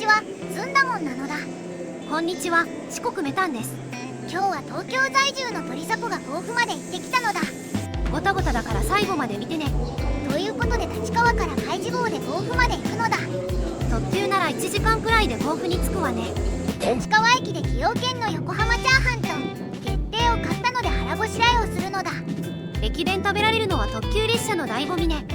ちは、ずんだもんなのだ。こんにちは、四国メタンです。今日は東京在住の鳥サポが甲府まで行ってきたのだ。ごたごただから最後まで見てね。ということで立川から海事号で甲府まで行くのだ。特急なら1時間くらいで甲府に着くわね。立川駅で崎陽軒の横浜チャーハンと月餅を買ったので腹ごしらえをするのだ。駅弁食べられるのは特急列車の醍醐味ね。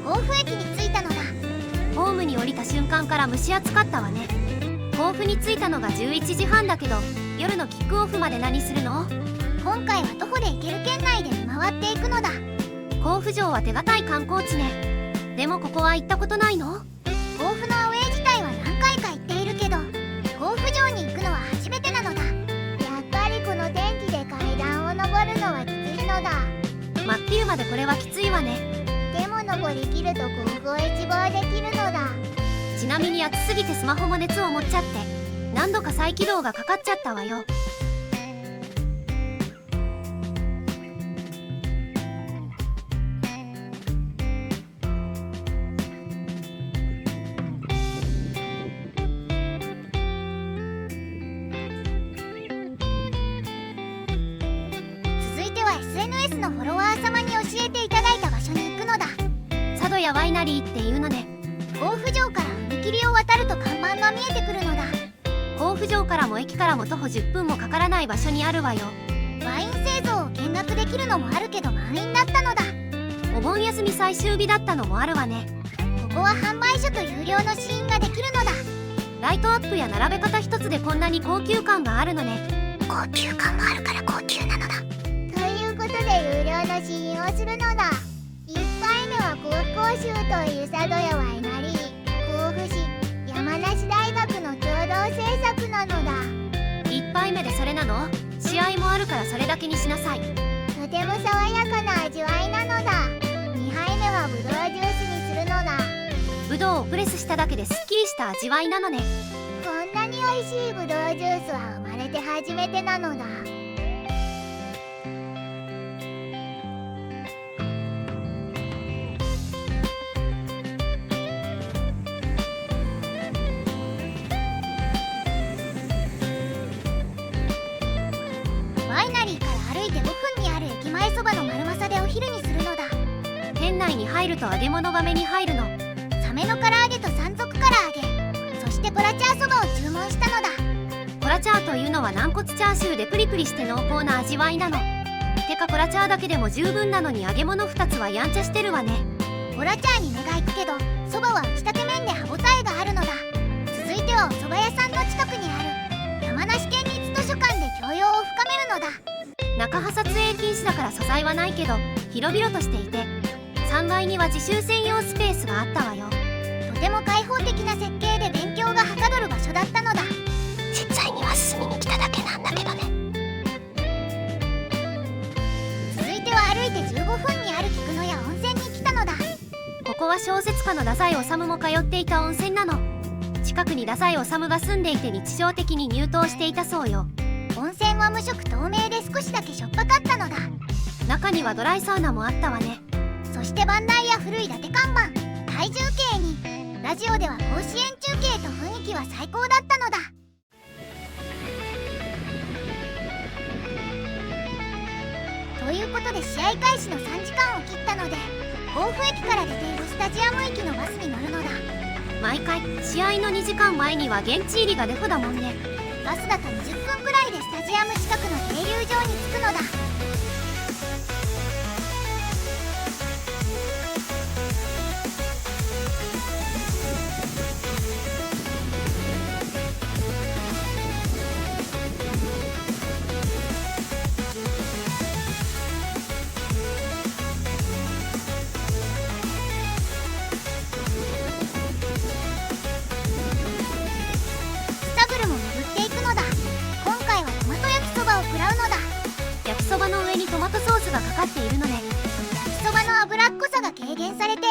甲府駅に着いたのだ。ホームに降りた瞬間から蒸し暑かったわね。甲府に着いたのが11時半だけど、夜のキックオフまで何するの？今回は徒歩で行ける県内で見回っていくのだ。甲府城は手堅い観光地ね。でもここは行ったことないの？甲府のアウェー自体は何回か行っているけど、甲府城に行くのは初めてなのだ。やっぱりこの天気で階段を登るのはきついのだ。真っ昼までこれはきついわね。でも登りきると甲府を一望できるのだ。ちなみに暑すぎてスマホも熱を持っちゃって、何度か再起動がかかっちゃったわよ。続いては SNS のフォロワー様に教えていただいた場所に行くのだ。佐渡屋ワイナリーっていうのね。甲府城から踏切を渡ると看板が見えてくるのだ。甲府城からも駅からも徒歩10分もかからない場所にあるわよ。ワイン製造を見学できるのもあるけど満員だったのだ。お盆休み最終日だったのもあるわね。ここは販売所と有料の試飲ができるのだ。ライトアップや並べ方一つでこんなに高級感があるのね。高級感があるから高級なのだ。ということで有料の試飲をするのだ。1杯目は甲府甲州という佐渡屋ワイナリー、甲府市山梨大学の共同制作なのだ。1杯目でそれなの？試合もあるからそれだけにしなさい。とても爽やかな味わいなのだ。2杯目はブドウジュースにするのだ。ぶどうをプレスしただけですっきりした味わいなのね。こんなに美味しいブドウジュースは生まれて初めてなのだ。ワイナリーから歩いて5分にある駅前そばの丸政でお昼にするのだ。店内に入ると揚げ物が目に入るの。サメの唐揚げと山賊唐揚げ、そしてコラチャーそばを注文したのだ。コラチャーというのは軟骨チャーシューでプリプリして濃厚な味わいなの。てかコラチャーだけでも十分なのに揚げ物2つはやんちゃしてるわね。コラチャーに目が行くけど、そばは打ちたて麺で歯ごたえがあるのだ。続いてはお蕎麦屋さんの近くにある山梨県立図書館で教養を深めるのだ。中派撮影禁止だから素材はないけど広々としていて、3階には自習専用スペースがあったわよ。とても開放的な設計で勉強がはかどる場所だったのだ。実際には進みに来ただけなんだけどね。続いては歩いて15分にある菊の屋温泉に来たのだ。ここは小説家の太宰治も通っていた温泉なの。近くに太宰治が住んでいて日常的に入湯していたそうよ。温泉は無色透明で少しだけしょっぱかったのだ。中にはドライサウナもあったわね。そして番台や古い伊達看板、体重計にラジオでは甲子園中継と雰囲気は最高だったのだ。ということで試合開始の3時間を切ったので、甲府駅から出ているスタジアム行きのバスに乗るのだ。毎回試合の2時間前には現地入りがデフォだもんね。バスだと20分くらいでスタジアム近くの停留場に着くのだ。スタグルも巡っていくのだ。今回はトマト焼きそばを食らうのだ。焼きそばの上にトマトソースがかかっているのね。焼きそばの脂っこさが軽減されて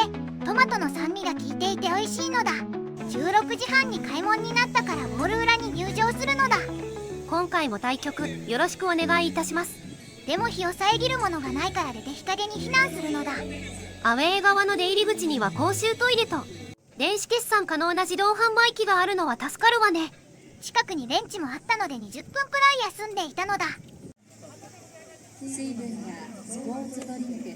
トマトの酸味が効いていて美味しいのだ。16時半に開門になったからウォール裏に入場するのだ。今回も対局よろしくお願いいたします。でも日を遮るものがないから出て日陰に避難するのだ。アウェー側の出入り口には公衆トイレと電子決算可能な自動販売機があるのは助かるわね。近くにベンチもあったので20分くらい休んでいたのだ。水分やスポーツドリンク、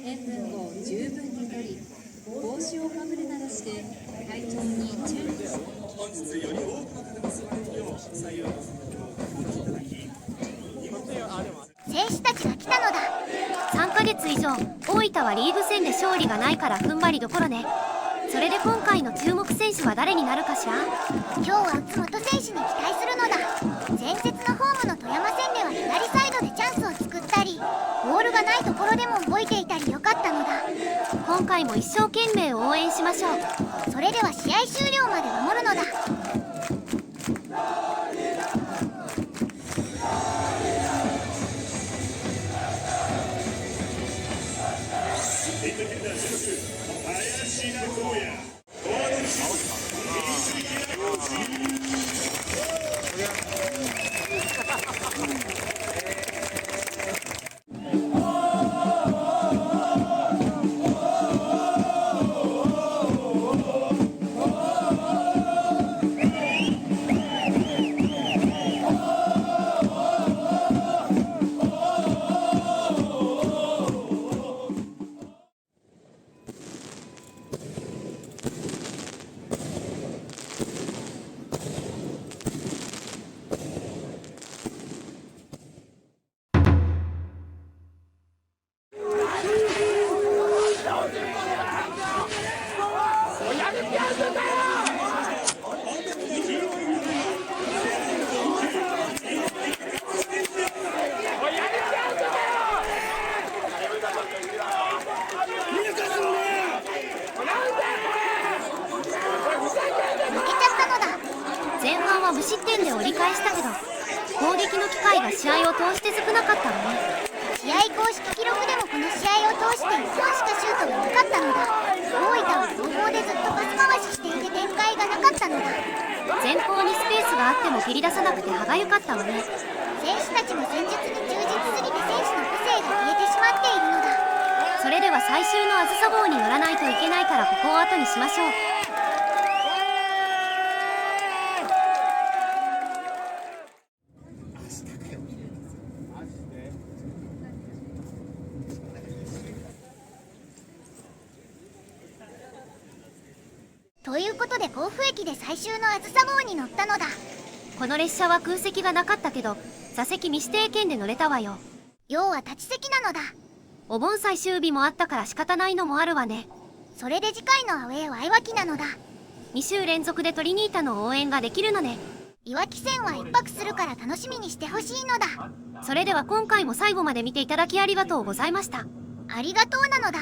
塩分を十分に摂り、帽子をかぶるなどして体調に注意して。選手たちが来たのだ。3ヶ月以上大分はリーグ戦で勝利がないから踏ん張りどころね。それで今回の注目選手は誰になるかしら。今日は宇本選手に期待するのだ。前節のホームの富山戦では左サイドでチャンスを作ったり、ボールがないところでも動いていたり良かったのだ。今回も一生懸命応援しましょう。それでは試合終了まで守るのだ。前半は無失点で折り返したけど攻撃の機会が試合を通して少なかったわね。試合公式記録でもこの試合を通して1本しかシュートがなかったのだ。大分は後方でずっとパス回ししていて展開がなかったのだ。前方にスペースがあっても蹴り出さなくて歯がゆかったわね。選手たちも戦術に忠実すぎて選手の個性が消えてしまっているのだ。それでは最終のあずさ号に乗らないといけないからここを後にしましょう。ということで甲府駅で最終のあずさ号に乗ったのだ。この列車は空席がなかったけど座席未指定券で乗れたわよ。要は立ち席なのだ。お盆最終日もあったから仕方ないのもあるわね。それで次回のアウェーはいわきなのだ。2週連続でトリニータの応援ができるのね。いわき戦は1泊するから楽しみにしてほしいのだ。それでは今回も最後まで見ていただきありがとうございました。ありがとうなのだ。